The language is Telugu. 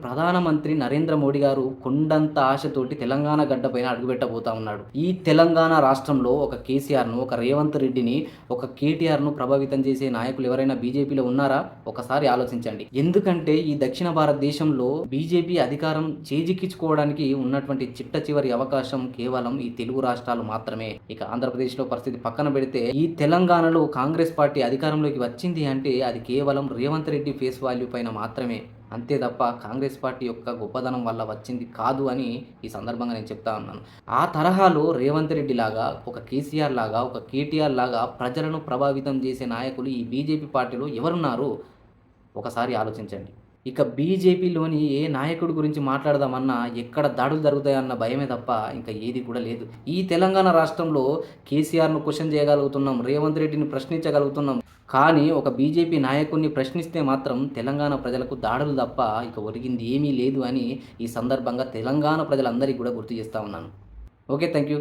ప్రధానమంత్రి నరేంద్ర మోడీ గారు కొండంత ఆశతోటి తెలంగాణ గడ్డపైన అడుగుపెట్టబోతా ఉన్నాడు. ఈ తెలంగాణ రాష్ట్రంలో ఒక కేసీఆర్‌ను, ఒక రేవంత్ రెడ్డిని, ఒక కేటీఆర్‌ను ప్రభావితం చేసే నాయకులు ఎవరైనా బీజేపీలో ఉన్నారా? ఒకసారి ఆలోచించండి. ఎందుకంటే ఈ దక్షిణ భారతదేశంలో బీజేపీ అధికారం చేజిక్కించుకోవడానికి ఉన్నటువంటి చిట్ట చివరి అవకాశం కేవలం ఈ తెలుగు రాష్ట్రాలు మాత్రమే. ఇక ఆంధ్రప్రదేశ్‌లో పరిస్థితి పక్కన పెడితే ఈ తెలంగాణలో కాంగ్రెస్ పార్టీ అధికారంలోకి వచ్చింది అంటే అది కేవలం రేవంత్ రెడ్డి ఫేస్ వాల్యూ పైన మాత్రమే. అంతే తప్ప కాంగ్రెస్ పార్టీ యొక్క గొప్పదనం వల్ల వచ్చింది కాదు అని ఈ సందర్భంగా నేను చెప్తా ఉన్నాను. ఆ తరహాలో రేవంత్ రెడ్డి లాగా, ఒక కేసీఆర్ లాగా, ఒక కేటీఆర్ లాగా ప్రజలను ప్రభావితం చేసే నాయకులు ఈ బీజేపీ పార్టీలో ఎవరున్నారు? ఒకసారి ఆలోచించండి. ఇక బీజేపీలోని ఏ నాయకుడి గురించి మాట్లాడదామన్నా ఎక్కడ దాడులు జరుగుతాయన్న భయమే తప్ప ఇంకా ఏది కూడా లేదు. ఈ తెలంగాణ రాష్ట్రంలో కేసీఆర్‌ను క్వెషన్ చేయగలుగుతున్నాం. రేవంత్ రెడ్డిని ప్రశ్నించగలుగుతున్నాం. కానీ ఒక బీజేపీ నాయకుడిని ప్రశ్నిస్తే మాత్రం తెలంగాణ ప్రజలకు దాడులు తప్ప ఇక ఒరిగింది ఏమీ లేదు అని ఈ సందర్భంగా తెలంగాణ ప్రజలందరికీ కూడా గుర్తు చేస్తా ఉన్నాను. ఓకే. Thank you.